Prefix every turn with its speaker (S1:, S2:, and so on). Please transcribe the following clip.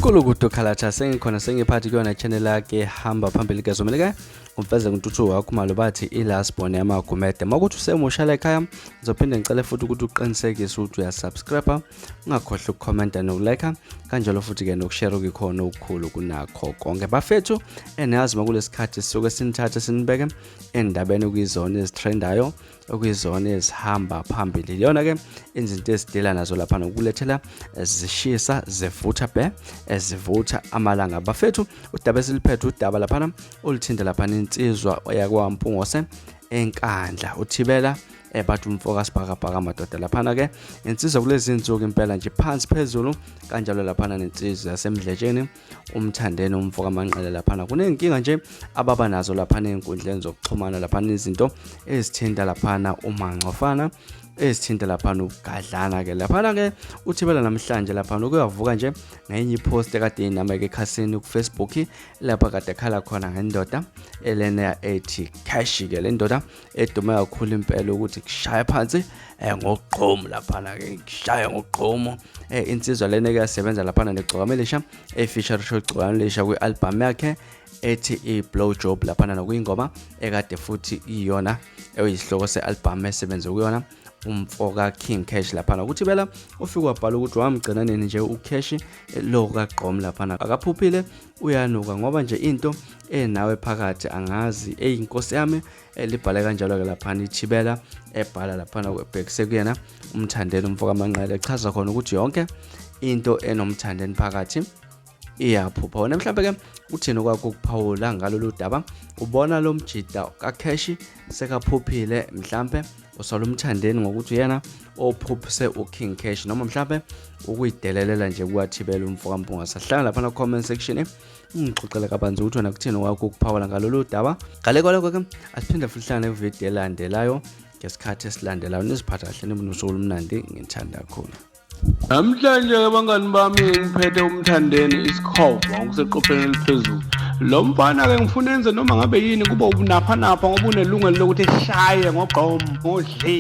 S1: Kulugudu khalatha sengikhona sengiphathi kuyona channel yakhe hamba phambili kezomeleke umfeze ngintuthu wakho malo bathi ilast born yamagumede makuthi usemusha la ekhaya ngizophinde ngicele futhi ukuthi uqinisekise ukuthi uyasubscribe ungakhohlwa ukucomment nokulike kanjalo futhi ke nokushare ukukhona okukhulu kunakho konke bafethu enazi makulesikhathi sisuke sinithathe sinibeke endabeni okuyizona ezitrendayo okuyizona ezihamba phambili yona ke izinto ezidela nazo lapha nokulethela zishisa zevutha be ezivutha amalanga bafethu udaba esiliphethe udaba lapha oluthinda lapha insizwa yakwaMpungose enkandla uThibela bathi umfoka sibhakabhaka amadoda lapha ke insizwa kulezi insuku impela nje phansi phezulu kanjalo lapha nensizwa yasemdletsheni umthandeni umfoka amanqele lapha kunenkinga nje ababa nazo lapha ezinkundleni zokuxhumana lapha izinto ezithinta lapha uMangcofana ezithinta lapha ugadlana ke lapha ke uThibela namhlanje lapha ukuyavuka nje ngenye ipost ekade inama ke khasini ku Facebook lapha kade khala khona ngendoda elena ethi cash ke le ndoda edume kakhulu impela ukuthi kushaya phansi ngogqomo lapha ke kushaya ngogqomo insizwa lena ke yasebenza lapha neGcokama elisha efeature show iGcokama elisha kwialbum yakhe ethi i-blow job lapha nokuyingoma ekade futhi iyona eyisihloko sealbum esebenza kuyona umfoka King Cash lapha uThibela ufika wabhala ukuthi wamgcina nini nje uCash lo kaGqomo lapha akaphuphile uyanuka ngoba nje into enawe phakathi angazi eyinkosi yami libhale kanjalo ke lapha iThibela ebhala lapha kwebhekise kuyena umthandeni umfoka amanqele echaza khona ukuthi yonke into enomthandeni phakathi iyaphupha wona mhlawumbe ke uthini kwakho ukuphawula ngalolu daba ubona lo mjida kaCash sekaphuphile mhlawumbe usala umthandeni ngokuthi yena ophuphise uKing Cash noma mhlawumbe ukuyidelelela nje kwaThibela umfoka Mpungose hlanga lapha na comment section ngixoxela kabanzi ukuthi wena kuthini kwakho ukuphawula ngalolu daba ngale kwaloko ke asiphinde futhi hlanga nevideo elandelayo ngesikhathi esilandelayo nisiphatha kahle nibunusuku olumnandi ngithanda kakhulu.
S2: Namhlanje abangani bami ngiphethe umthandeni isikhova ngokuseqopheni eliphezulu. Lo mfana ke ngifuna enze noma ngabe yini kuba ubunapha ngoba unelungelo lokuthi eshaye ngogqomo ngodli.